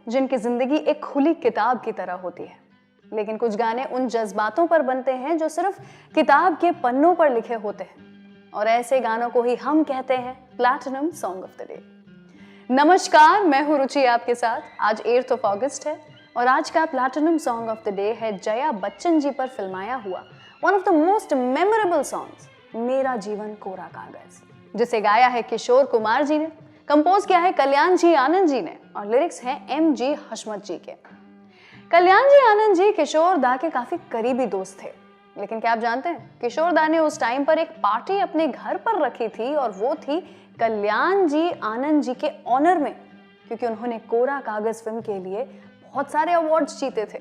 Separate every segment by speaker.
Speaker 1: जिनकी जिंदगी एक खुली किताब की तरह होती है, लेकिन कुछ गाने उन जज्बातों पर बनते हैं जो सिर्फ किताब के पन्नों पर लिखे होते हैं, और ऐसे गानों को ही हम कहते हैं platinum song of the day. नमस्कार, मैं हूं रुचि आपके साथ। आज 8 अगस्त है और आज का platinum song of the day है जया बच्चन जी पर फिल्माया हुआ one of the most memorable songs, मेरा जीवन कोरा कागज, जिसे गाया है किशोर कुमार जी ने, कंपोज किया है कल्याण जी आनंद जी ने और लिरिक्स हैं MG हशमत जी के। कल्याण जी आनंद जी किशोर दा के काफी करीबी दोस्त थे, लेकिन क्या आप जानते हैं किशोर दा ने उस टाइम पर एक पार्टी अपने घर पर रखी थी और वो थी कल्याण जी आनंद जी के ऑनर में, क्योंकि उन्होंने कोरा कागज फिल्म के लिए बहुत सारे अवार्ड्स जीते थे।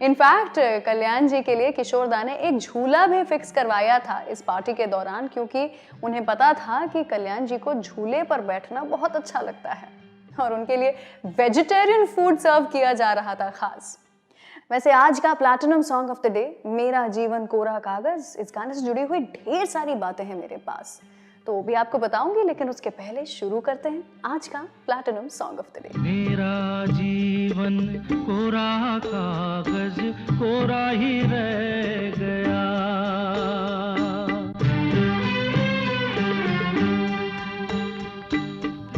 Speaker 1: इनफैक्ट कल्याण जी के लिए किशोर दा ने एक झूला भी फिक्स करवाया था इस पार्टी के दौरान, क्योंकि उन्हें पता था कि कल्याण जी को झूले पर बैठना बहुत अच्छा लगता है और उनके लिए वेजिटेरियन फूड सर्व किया जा रहा था खास। वैसे आज का platinum song of the day, मेरा जीवन कोरा कागज, इस गाने से जुड़ी हुई ढेर सारी बातें हैं मेरे पास, तो वो भी आपको बताऊंगी, लेकिन उसके पहले शुरू करते हैं आज का platinum song of the day.
Speaker 2: मेरा जीवन कोरा कागज कोरा ही रह गया,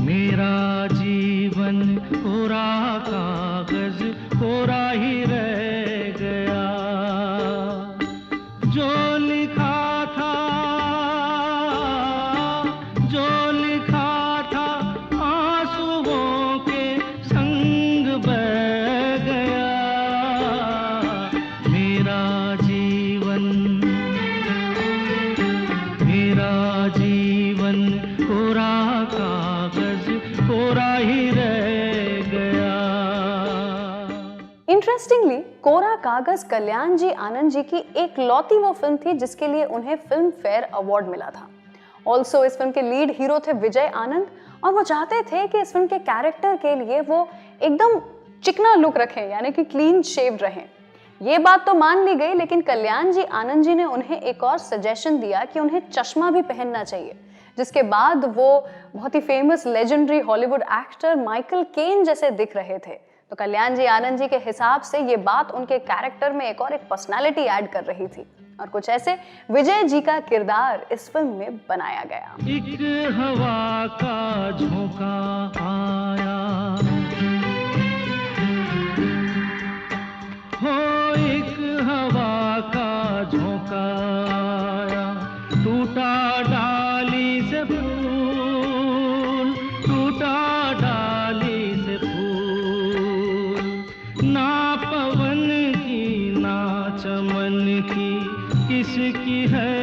Speaker 2: मेरा जीवन कोरा कागज कोरा ही रह गया, जो लिखा था आंसुओं के संग बह गया, मेरा जीवन कोरा कागज कोरा ही रह गया।
Speaker 1: इंटरेस्टिंगली कोरा कागज कल्याण जी आनंद जी की एक लौती वो फिल्म थी जिसके लिए उन्हें फिल्म फेयर अवार्ड मिला था। ऑल्सो इस फिल्म के लीड हीरो थे विजय आनंद, और वो चाहते थे कि इस फिल्म के कैरेक्टर के लिए वो एकदम चिकना लुक रखें, यानी कि क्लीन शेव्ड रहें। ये बात तो मान ली गई, लेकिन कल्याण जी आनंद जी ने उन्हें एक और सजेशन दिया कि उन्हें चश्मा भी पहनना चाहिए, जिसके बाद वो बहुत ही famous legendary Hollywood actor Michael Caine जैसे दिख रहे थे। तो कल्याण जी आनंद जी के हिसाब से ये बात उनके कैरेक्टर में एक पर्सनालिटी ऐड कर रही थी, और कुछ ऐसे विजय जी का किरदार इस फिल्म में बनाया गया।
Speaker 2: एक हवा का झोंका आया, हो एक हवा का झोंका आया, टूटा डाली से फूल, टूटा डाली से फूल, ना पवन की ना चमन की, किसकी है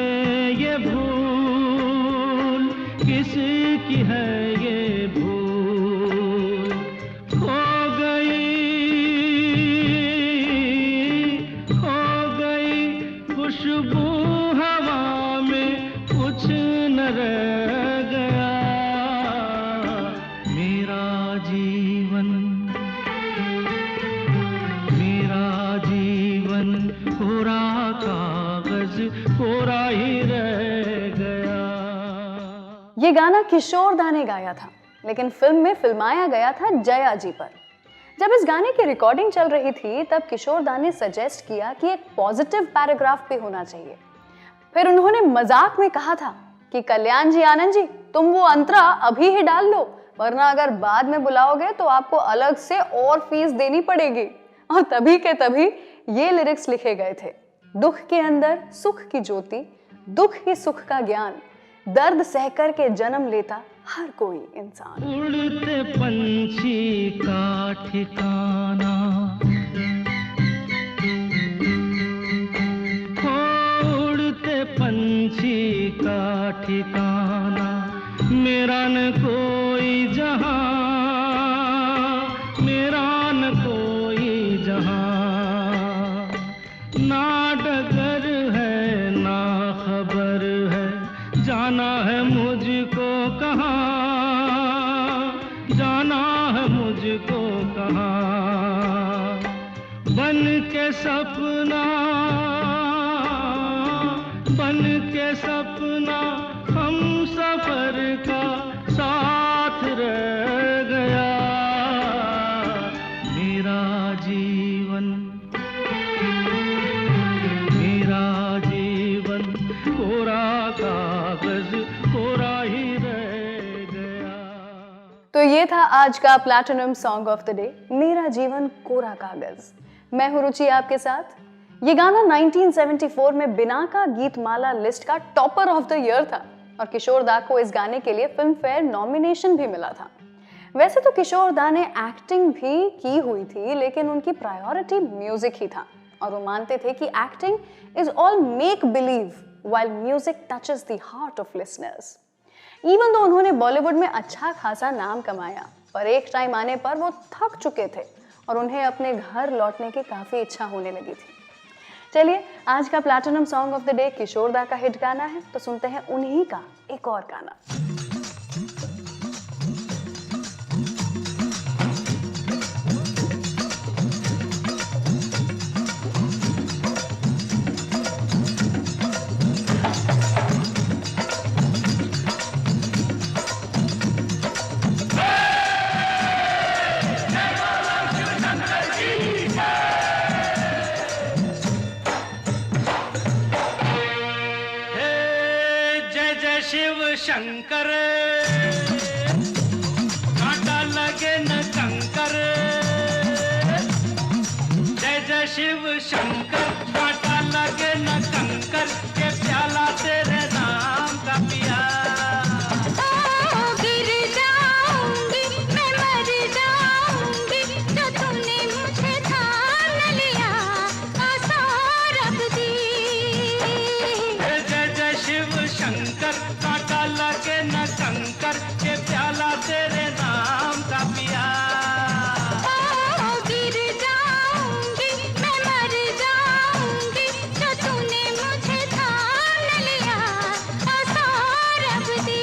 Speaker 2: ये भूल, किसकी है ये भूल, खो गई खुशबू हवा में, कुछ न रह गया, मेरा जीवन कोरा कागज कोरा ही रह गया।
Speaker 1: ये गाना किशोर दा ने गाया था, लेकिन फिल्म में फिल्माया गया था जया जी पर। जब इस गाने की रिकॉर्डिंग चल रही थी तब किशोर दा ने सजेस्ट किया कि एक पॉजिटिव पैराग्राफ भी होना चाहिए। फिर उन्होंने मजाक में कहा था कि कल्याण जी आनंद जी, तुम वो अंतरा अभी ही डाल लो, वरना अगर बाद में बुलाओगे तो आपको अलग से और फीस देनी पड़ेगी। और तभी के तभी ये लिरिक्स लिखे गए थे, दुख के अंदर सुख की ज्योति, दुख ही सुख का ज्ञान, दर्द सहकर के जन्म लेता हर कोई इंसान।
Speaker 2: उड़ते पंछी का ठिकाना, उड़ते पंछी का ठिकाना, मेरा न कोई जहां, मेरा न कोई जहां, ना डगर है ना खबर है, जाना है मुझको कहाँ, जाना है मुझको कहाँ, बन के सपना, बन के सपना हम सफर का साथ रह गया, मेरा जीवन, मेरा जीवन कोरा कागज कोरा ही रह गया।
Speaker 1: तो ये था आज का platinum song of the day, मेरा जीवन कोरा कागज। मैं हूं रुचि आपके साथ। ये गाना 1974 में बिना का गीतमाला लिस्ट का टॉपर ऑफ द ईयर था और किशोर दा को इस गाने के लिए फिल्म फेयर नॉमिनेशन भी मिला था। वैसे तो किशोर दा ने एक्टिंग भी की हुई थी, लेकिन उनकी प्रायोरिटी म्यूजिक ही था और वो मानते थे कि acting is all make believe while music touches the heart of listeners. Even तो उन्होंने बॉलीवुड में अच्छा खासा नाम कमाया, पर एक टाइम आने पर वो थक चुके थे और उन्हें अपने घर लौटने की काफी इच्छा होने लगी थी। चलिए, आज का platinum song of the day Kishore da का हिट गाना है, तो सुनते हैं उन्हीं का एक और गाना।
Speaker 2: शिव शंकर कांटा लगे न कंकर, जय जय शिव शंकर कांटा लगे न कंकर, के प्याला तेरे नाम का पिया।
Speaker 3: गिर जाऊंगी मैं मर जाऊंगी, जो तूने मुझे थाम लिया सौरभ दी।
Speaker 2: जय जय शिव शंकर कांटा लगे न कंकर, के प्याला तेरे नाम का पिया।
Speaker 3: गिर जाऊंगी मैं मर जाऊंगी, जो तूने मुझे थाम लिया सौरभ दी।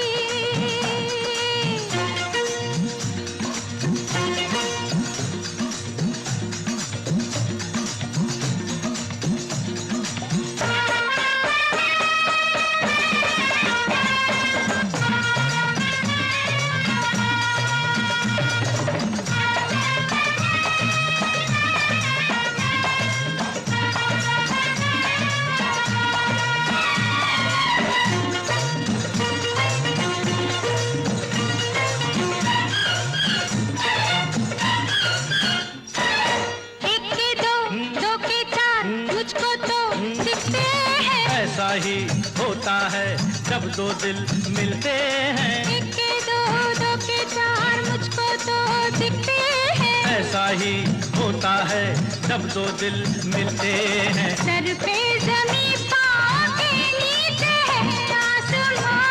Speaker 2: ऐसा ही होता है जब दो दिल मिलते हैं,
Speaker 3: एक के दो, दो के चार मुझको तो दिखते हैं।
Speaker 2: ऐसा ही होता है जब दो दिल मिलते हैं।
Speaker 3: सर पे जमीन पाँव के नीचे है आसमां,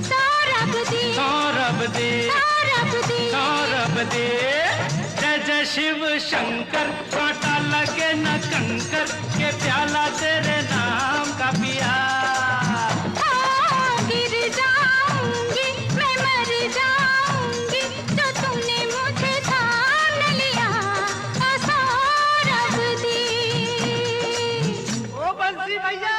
Speaker 3: सौरभ दी
Speaker 2: सौरभ दे,
Speaker 3: सौरभ दी
Speaker 2: सौरभ दे। जय जय शिव शंकर कांटा लगे न कंकर, के प्याला तेरे नाम का पिया।
Speaker 3: गिर जाऊंगी मैं मर जाऊंगी, जो तूने मुझे थाम लिया सौरभ दी।
Speaker 2: ओ बंसी भैया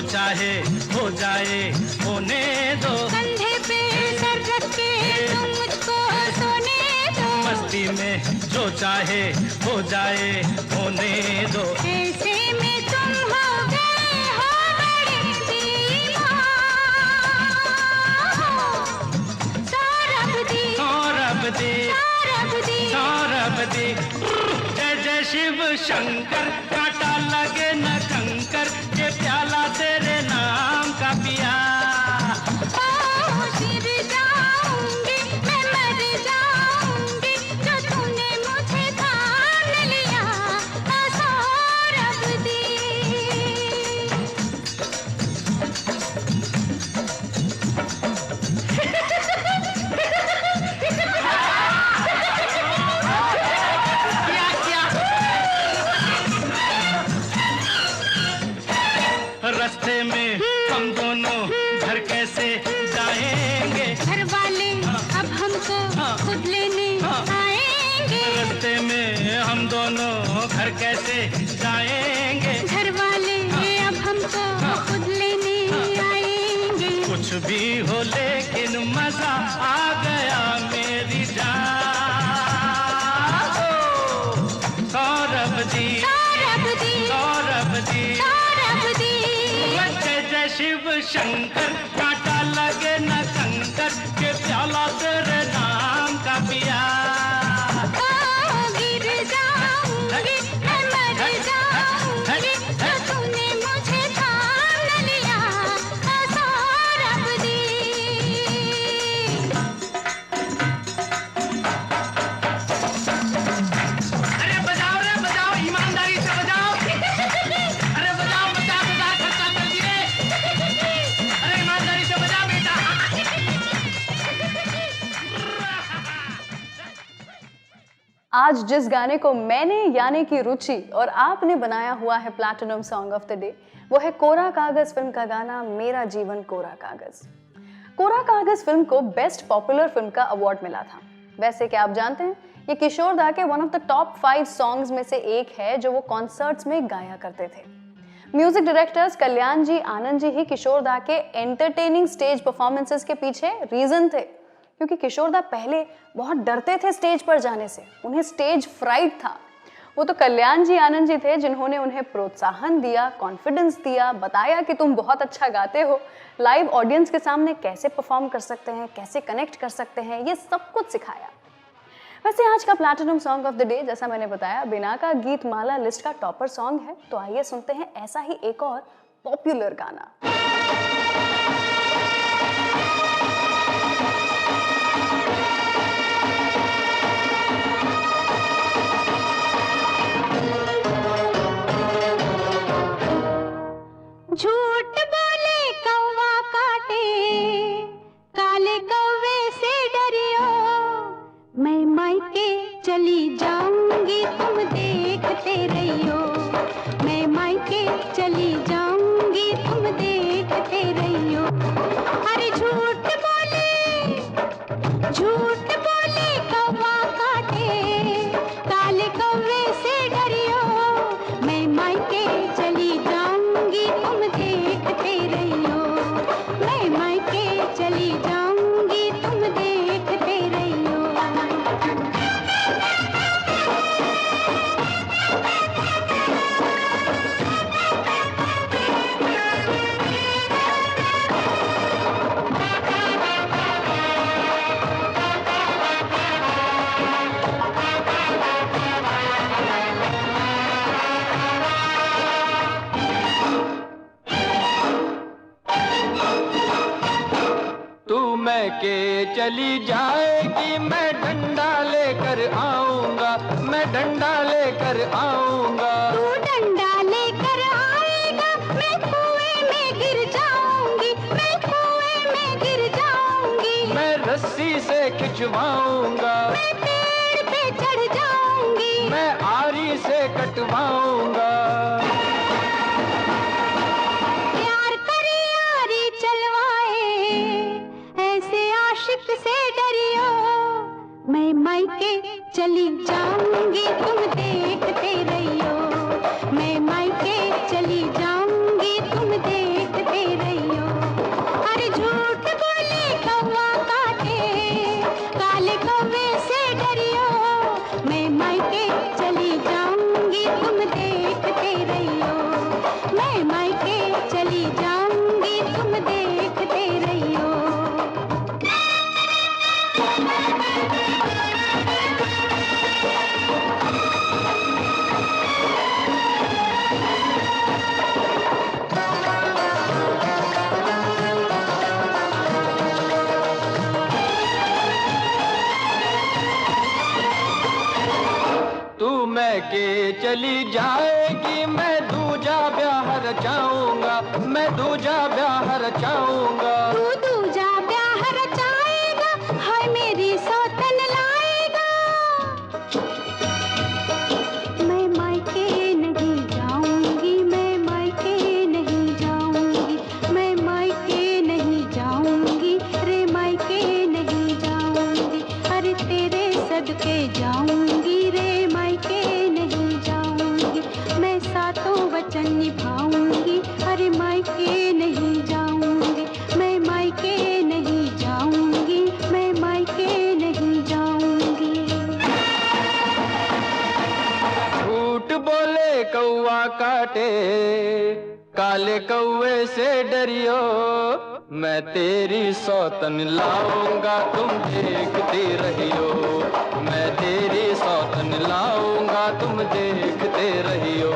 Speaker 2: चाहे हो जाए होने दो,
Speaker 3: कंधे पे सर रख के तुम मुझको सोने दो।
Speaker 2: मस्ती में जो चाहे हो जाए होने दो।
Speaker 3: ऐसे में तुम हो गए हो बड़े दीवान, सौरभ दी
Speaker 2: सौरभ दे,
Speaker 3: सौरभ दी
Speaker 2: सौरभ दे। जय जय शिव शंकर कांटा लगे न कंकर, के प्याला तेरे नाम का पिया।
Speaker 3: गिर जाऊंगी मैं मर जाऊंगी, जो तूने मुझे थाम लिया
Speaker 2: कैसे जाएंगे,
Speaker 3: घर वाले अब हमको खुद लेने आएंगे।
Speaker 2: कुछ भी हो लेकिन मजा आ गया मेरी जान। सौरभ जी,
Speaker 3: सौरभ जी,
Speaker 2: सौरभ जी,
Speaker 3: सौरभ जी।
Speaker 2: जय जय शिव शंकर, कांटा लगे न कंकर, के प्याला तेरे नाम का पिया।
Speaker 3: गिर जाऊंगी, मैं मर जाऊंगी, तो तूने मुझे थाम न लिया, सौरभ जी।
Speaker 2: अरे बजाओ रे बजाओ, ईमानदारी से बजाओ। अरे बजाओ बजा बजा खर्चा कर दिए। अरे ईमानदारी से बजा बेटा।
Speaker 1: आज जिस गाने को मैंने यानी कि रुचि और आपने बनाया हुआ है platinum song of the day, वो है कोरा कागज फिल्म का गाना मेरा जीवन कोरा कागज। कोरा कागज फिल्म को बेस्ट पॉपुलर फिल्म का अवार्ड मिला था। वैसे क्या आप जानते हैं, ये किशोर दा के one of the top 5 songs में से एक है जो वो कॉन्सर्ट्स में गाया करते थे। म्यूजिक डायरेक्टर्स कल्याण जी आनंद जी ही किशोर दा के एंटरटेनिंग स्टेज परफॉर्मेंसेस के पीछे रीजन थे, क्योंकि किशोर दा पहले बहुत डरते थे स्टेज पर जाने से, उन्हें स्टेज फ्राइट था। वो तो कल्याण जी आनंद जी थे जिन्होंने उन्हें प्रोत्साहन दिया, कॉन्फिडेंस दिया, बताया कि तुम बहुत अच्छा गाते हो, लाइव ऑडियंस के सामने कैसे परफॉर्म कर सकते हैं, कैसे कनेक्ट कर सकते हैं, ये सब कुछ सिखाया। वैसे आज का platinum song of the day, जैसा मैंने बताया, बिना का गीत माला लिस्ट का टॉपर सॉन्ग है। तो आइए सुनते हैं ऐसा ही एक और पॉपुलर गाना।
Speaker 3: झूठ बोले कौवा काटे, काले कौवे से डरियो, मैं मायके चली जाऊंगी तुम देखते रहियो, मैं मायके चली जाऊंगी तुम देखते रहियो। अरे झूठ बोले कौवा काटे, काले कौवे से डरियो, मैं मायके चली जाऊंगी तुम देखते रहियो, मैं मायके चली जाऊंगी तुम देखते रहियो।
Speaker 4: तू मैं के चली जाएगी, मैं डंडा लेकर आऊंगा, मैं डंडा लेकर आऊंगा।
Speaker 3: तू डंडा लेकर आएगा, मैं कुएं में गिर जाऊंगी, मैं कुएं में गिर जाऊंगी।
Speaker 4: मैं रस्सी से खिंचवाऊंगा,
Speaker 3: मैं पेड़ पे चढ़ जाऊंगी,
Speaker 4: मैं आरी से कटवाऊंगा।
Speaker 3: प्यार करे यारी चलवाए, ऐसे आशिक से डरियो, मैं मायके चली जाऊंगी तुम देखते रहियो, मैं मायके चली जाऊंगी तुम देखते रहियो। अरे झूठ बोले कौवा काटे, काले कौवे से डरियो, मैं मायके चली जाऊंगी तुम देखते रहियो, मैं मायके चली जाऊंगी तुम देखते रहियो।
Speaker 4: तू मैं के चली जाएगी, मैं दूजा ब्याह रचाऊंगा, मैं दूजा ब्याह रचाऊंगा।
Speaker 3: तू दूजा ब्याह रचाएगा, हाय मेरी सौतन लाएगा, मैं मायके नहीं जाऊंगी, मैं मायके नहीं जाऊंगी, मैं मायके नहीं जाऊंगी, रे मायके नहीं जाऊंगी। अरे तेरे सदके जाऊंगी, रे मायके नहीं जाऊंगी। सातों वचन निभाऊंगी। अरे मायके नहीं जाऊंगी, मैं मायके नहीं जाऊंगी, मैं मायके नहीं जाऊंगी।
Speaker 4: झूठ बोले कौवा काटे, काले कौवे से डरियो, मैं तेरी सौतन लाऊंगा तुम देखती रहियो, मैं तेरी सौतन लाऊंगा तुम देखते रहियो।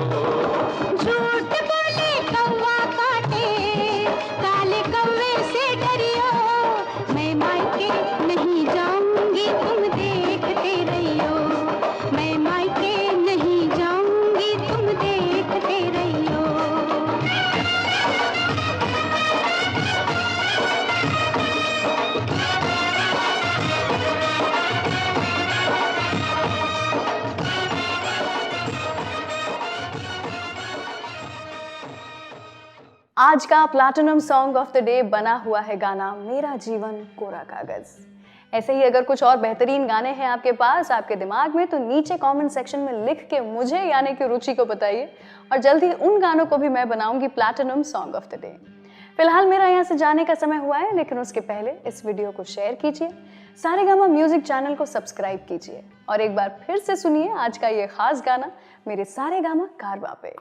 Speaker 3: झूठ बोले कौवा काटे, काले कौवे से डरियो, मैं मायके नहीं जाऊंगी तुम देखते रहियो, मैं मायके नहीं जाऊंगी तुम देखते रहियो।
Speaker 1: आज का platinum song of the day बना हुआ है गाना मेरा जीवन कोरा कागज। ऐसे ही अगर कुछ और बेहतरीन गाने हैं आपके पास, आपके दिमाग में, तो नीचे कमेंट सेक्शन में लिख के मुझे यानी कि रुचि को बताइए, और जल्दी उन गानों को भी मैं बनाऊंगी platinum song of the day. फिलहाल मेरा यहाँ से जाने का समय हुआ है, लेकिन उसके पहले इस वीडियो को शेयर कीजिए, सारेगामा म्यूजिक चैनल को सब्सक्राइब कीजिए, और एक बार फिर से सुनिए आज का ये खास गाना मेरे सारेगामा कारवां पे।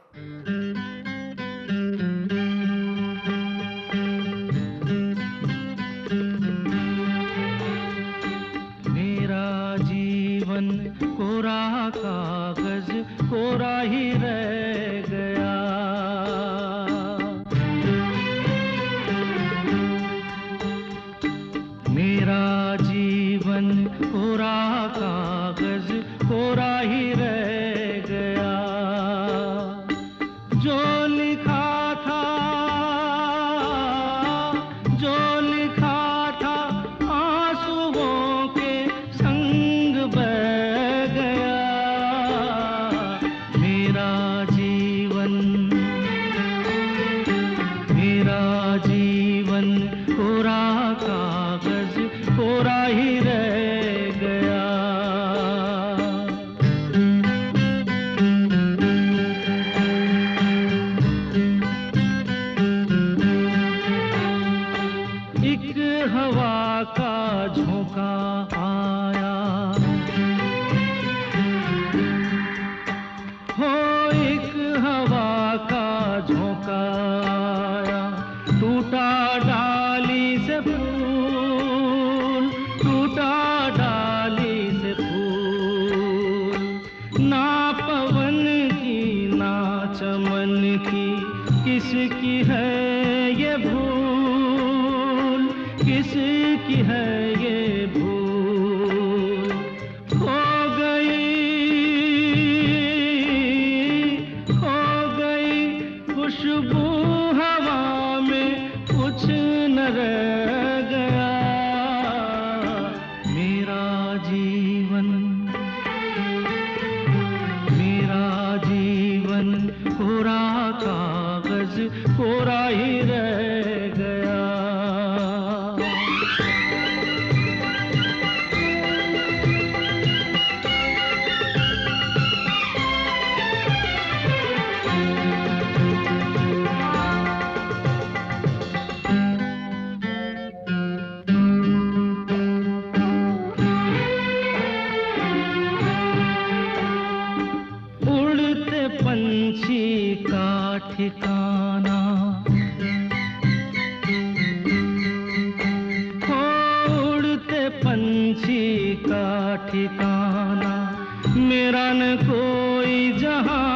Speaker 5: कोरा कागज कोरा ही रह गया, मेरा जीवन कोरा कागज कोरा ही रह गया। जो लिखा था, जो लिखा था आंसुओं के संग बह गया, मेरा जीवन कोरा कागज कोरा ही रह गया। एक हवा का झोंका आया, हो एक हवा का झोंका आया, टूटा डाली से फूल, टूटा डाली से फूल, ना पवन की ना चमन की, किसकी है ये भूल, किसकी है ये भूल। खो गई खुशबू हवा में, कुछ न रह गया, मेरा जीवन कोरा कागज कोरा ही रह गया। उड़ते पंछी का ठिकाना, उड़ते पंछी का ठिकाना, मेरा न कोई जहां,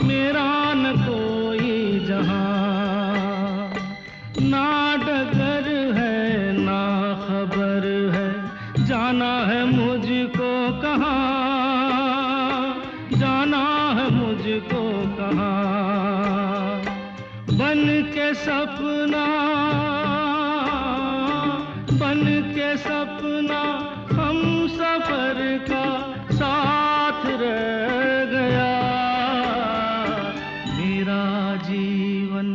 Speaker 5: मेरा न कोई जहां, ना डगर है ना खबर है, जाना है मुझको कहाँ, जाना है मुझको कहाँ। बन के सपना, बन के सपना हम सफर का साथ रह गया, मेरा जीवन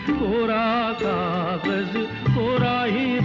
Speaker 5: कोरा कागज कोरा ही